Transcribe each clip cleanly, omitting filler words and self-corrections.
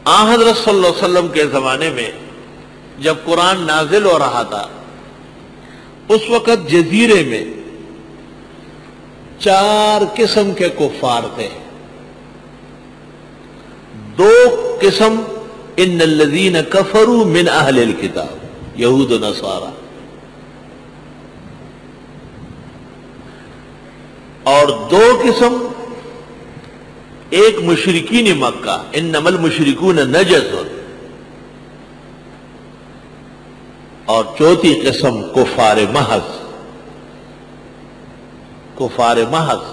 آن حضرت صلی اللہ علیہ وسلم کے زمانے میں جب قرآن نازل ہو رہا تھا اس وقت جزیرے میں 4 قسم کے کفار تھے. 2 قسم ان الذین کفروا من اہل الکتاب یہود و نصارا، اور 2 قسم ایک مشرکین مکہ انما المشرکون نجس، اور 4تھی قسم کفار محض. کفار محض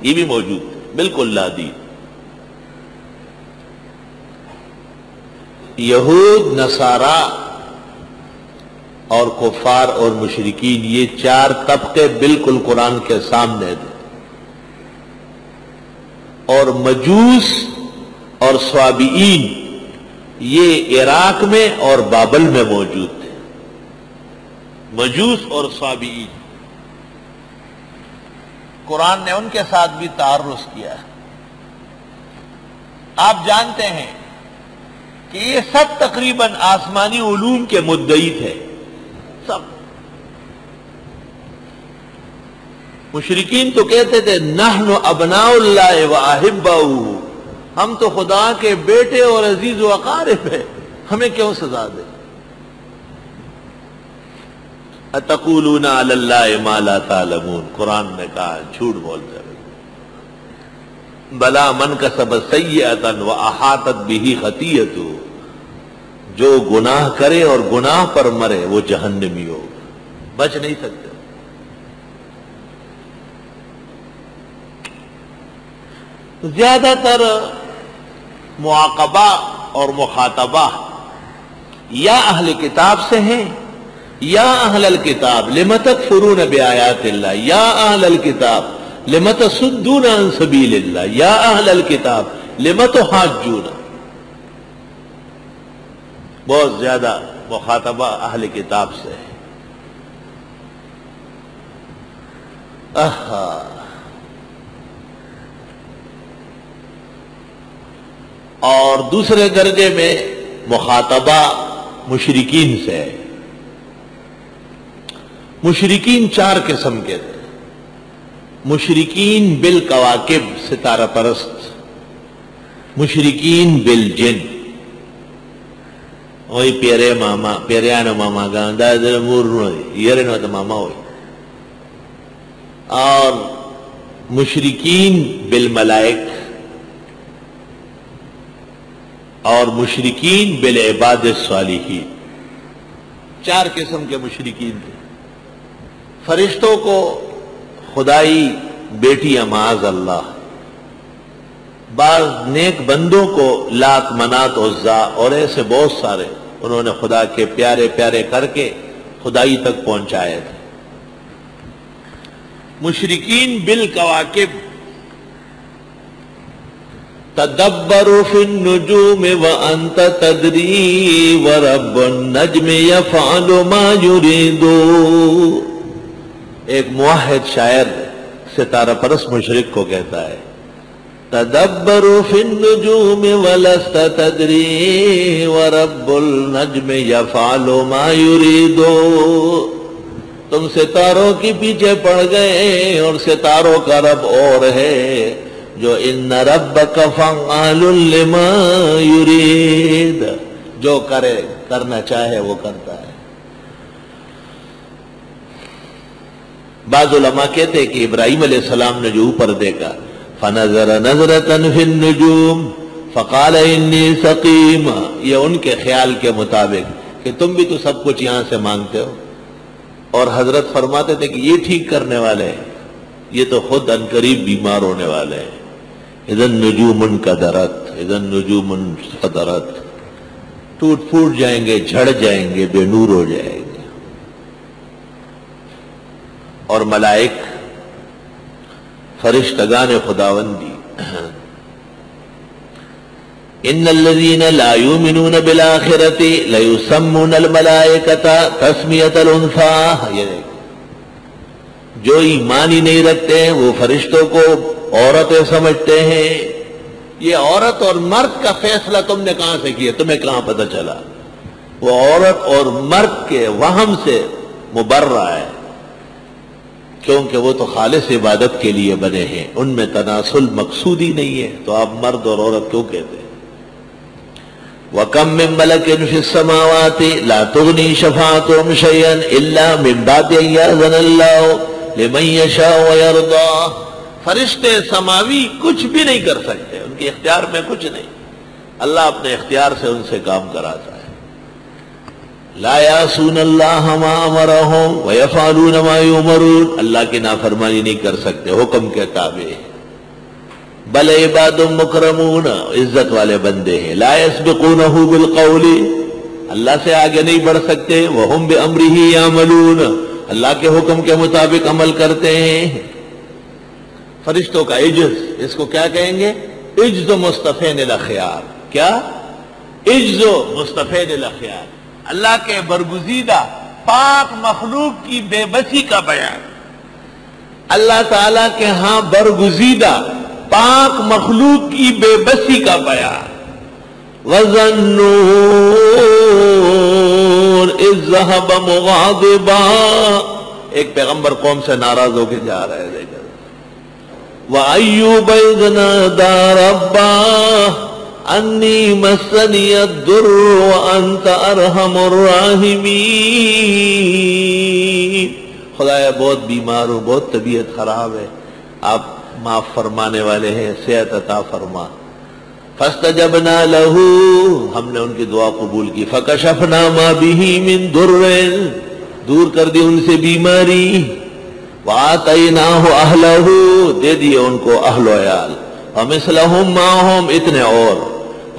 یہ بھی موجود ہے، بالکل لا دین. یہود، نصارا اور کفار اور مشرکین، یہ 4 طبقے بالکل قرآن کے سامنے تھے. اور مجوس اور صابئین یہ عراق میں اور بابل میں موجود تھے. مجوس اور صابئین، قرآن نے ان کے ساتھ بھی تعرض کیا ہے. آپ جانتے ہیں کہ یہ سب تقریباً آسمانی علوم کے مدعی تھے. سب مشرکین تو کہتے تھے نحن ابناء اللہ و احباؤہ، ہم تو خدا کے بیٹے اور عزیز و اقارب ہیں، ہمیں کیوں سزا دے. اتقولون علی اللہ ما لا تعلمون، قرآن نے کہا جھوٹ بولتے ہیں. بلا من کسب سیئۃ واحاطت بہ خطیئتہ، جو گناہ کرے اور گناہ پر مرے وہ جہنمی ہو، بچ نہیں سکتے. زیادہ تر معاقبہ اور مخاطبہ یا اہل کتاب سے ہیں، یا اہل الکتاب لم تکفرون بآیات اللہ، یا اہل الکتاب لم تصدون عن سبیل اللہ، یا اہل الکتاب لم تحاجون. بہت زیادہ مخاطبہ اہل کتاب سے ہے. اور دوسرے درجے میں مخاطبہ مشرکین سے ہے. مشرکین 4 قسم کے تھے. مشرکین بالکواکب، ستارہ پرست. مشرکین بالجن، وہی پیرے ماما پیریانو ماما گاندا در مورنو یرنو تو ماما ہوئی. اور مشرکین بالملائک، اور مشرکین بالعباد الصالحین. 4 قسم کے مشرکین تھے. فرشتوں کو خدائی بیٹی معاذ اللہ، بعض نیک بندوں کو لات، منات، عزا اور ایسے بہت سارے انہوں نے خدا کے پیارے پیارے کر کے خدائی تک پہنچائے تھے. مشرکین بالکواکب، تدبروا فی النجوم وانت تدری ورب النجم یفعل ما یرید. ایک موحد شاعر ستارہ پرست مشرک کو کہتا ہے تدبروا فی النجوم ولست تدری ورب النجم یفعل ما یرید. تم ستاروں کے پیچھے پڑ گئے اور ستاروں کا رب اور ہے جو ان ربک فعال لما یرید، جو کرنا چاہے وہ کرتا ہے. بعض علماء کہتے ہیں کہ ابراہیم علیہ السلام نے جو اوپر دیکھا فنظر نظرۃ فی النجوم فقال انی سقیم، یہ ان کے خیال کے مطابق کہ تم بھی تو سب کچھ یہاں سے مانگتے ہو، اور حضرت فرماتے تھے کہ یہ ٹھیک کرنے والے ہیں، یہ تو خود عنقریب بیمار ہونے والے ہیں. اذا النجوم انکدرت، اذا النجوم انفطرت، ٹوٹ پھوٹ جائیں گے، جھڑ جائیں گے، بے نور ہو جائیں گے. اور ملائک، فرشتگان خداوندی، ان الذین لا یؤمنون بالآخرۃ لیسمون الملائکۃ تسمیۃ الانثی، یہ جو ایمان ہی نہیں رکھتے ہیں وہ فرشتوں کو عورتیں سمجھتے ہیں. یہ عورت اور مرد کا فیصلہ تم نے کہاں سے کیا؟ تمہیں کہاں پتہ چلا؟ وہ عورت اور مرد کے وہم سے مبرہ ہے، کیونکہ وہ تو خالص عبادت کے لیے بنے ہیں، ان میں تناسل مقصود ہی نہیں ہے، تو آپ مرد اور عورت کیوں کہتے ہیں؟ وَكَم مِّن مَلَكٍ فِي السَّمَاوَاتِ لَا تُغْنِي شَفَاعَتُهُمْ شَيْئًا إِلَّا مِن بَعْدِ أَن يَأْذَنَ اللَّهُ لِمَن يَشَاءُ وَيَرْضَىٰ۔ فرشتے سماوی کچھ بھی نہیں کر سکتے، ان کے اختیار میں کچھ نہیں، اللہ اپنے اختیار سے ان سے کام کراتا ہے۔ لا یعصون اللہ ما امرہم ویفعلون ما یؤمرون، اللہ کی نافرمانی نہیں کر سکتے، حکم کے تابع ہیں۔ بل عباد مکرمون، عزت والے بندے ہیں۔ لا یسبقونہ بالقول، اللہ سے آگے نہیں بڑھ سکتے۔ وہم بامرہ یعملون، اللہ کے حکم کے مطابق عمل کرتے ہیں۔ فرشتوں کا عجز، اس کو کیا کہیں گے؟ عجز مصطفین الاخیار۔ کیا؟ عجز مصطفین الاخیار، اللہ کے برگزیدہ پاک مخلوق کی بے بسی کا بیان، اللہ تعالیٰ کے ہاں برگزیدہ پاک مخلوق کی بے بسی کا بیان۔ وَظَنُّونَ إِذْ ذَهَبَ مُغَاضِبًا، ایک پیغمبر قوم سے ناراض ہو کے جا رہے تھے۔ وَأَيُّوبَ إِذْ نَادَىٰ رَبَّهُ أَنِّي مَسَّنِيَ الضُّرُّ وَأَنْتَ أَرْحَمُ الرَّاحِمِينَ، خدایا بہت بیمار ہوں، بہت طبیعت خراب ہے، آپ معاف فرمانے والے ہیں، صحت عطا فرما۔ فاستجبنا له، ہم نے ان کی دعا قبول کی۔ فکشفنا ما به من ضر، دور کر دی ان سے بیماری۔ وآتیناہ اہلہ، دے دیے ان کو اہل و عیال۔ ومثلہم معہم، اتنے اور۔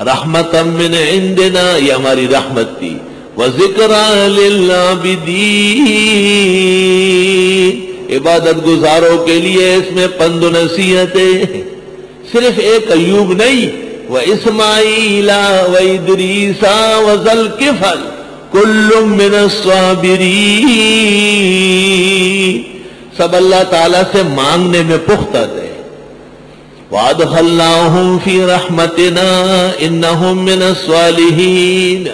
رحمتا من عندنا، یہ ہماری رحمت تھی۔ وذکرى للعابدین، عبادت گزاروں کے لیے اس میں پند و نصیحتیں۔ صرف ایک ایوب نہیں، واسماعیل وادریس وذا الکفل کل من الصابرین، سب اللہ تعالیٰ سے مانگنے میں پختہ تھے۔ وادخلناہم فی رحمتنا انہم من الصالحین۔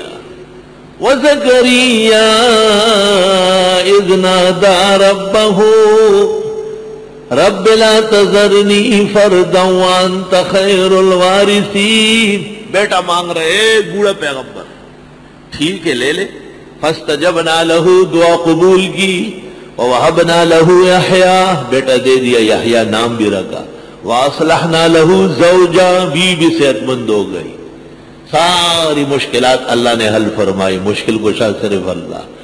وزکریا اذ نادى ربه رب لا تذرنی فردا وانت خیر الوارثین، بیٹا مانگ رہے، بوڑھا پیغمبر، ٹھیک ہے لے لے۔ فاستجبنا له، دعا قبول کی۔ ووهبنا له یحییٰ، بیٹا دے دیا، یحییٰ نام بھی رکھا۔ واصلحنا له زوجا، بیوی صحت مند ہو گئی۔ ساری مشکلات اللہ نے حل فرمائی، مشکل کشا صرف اللہ۔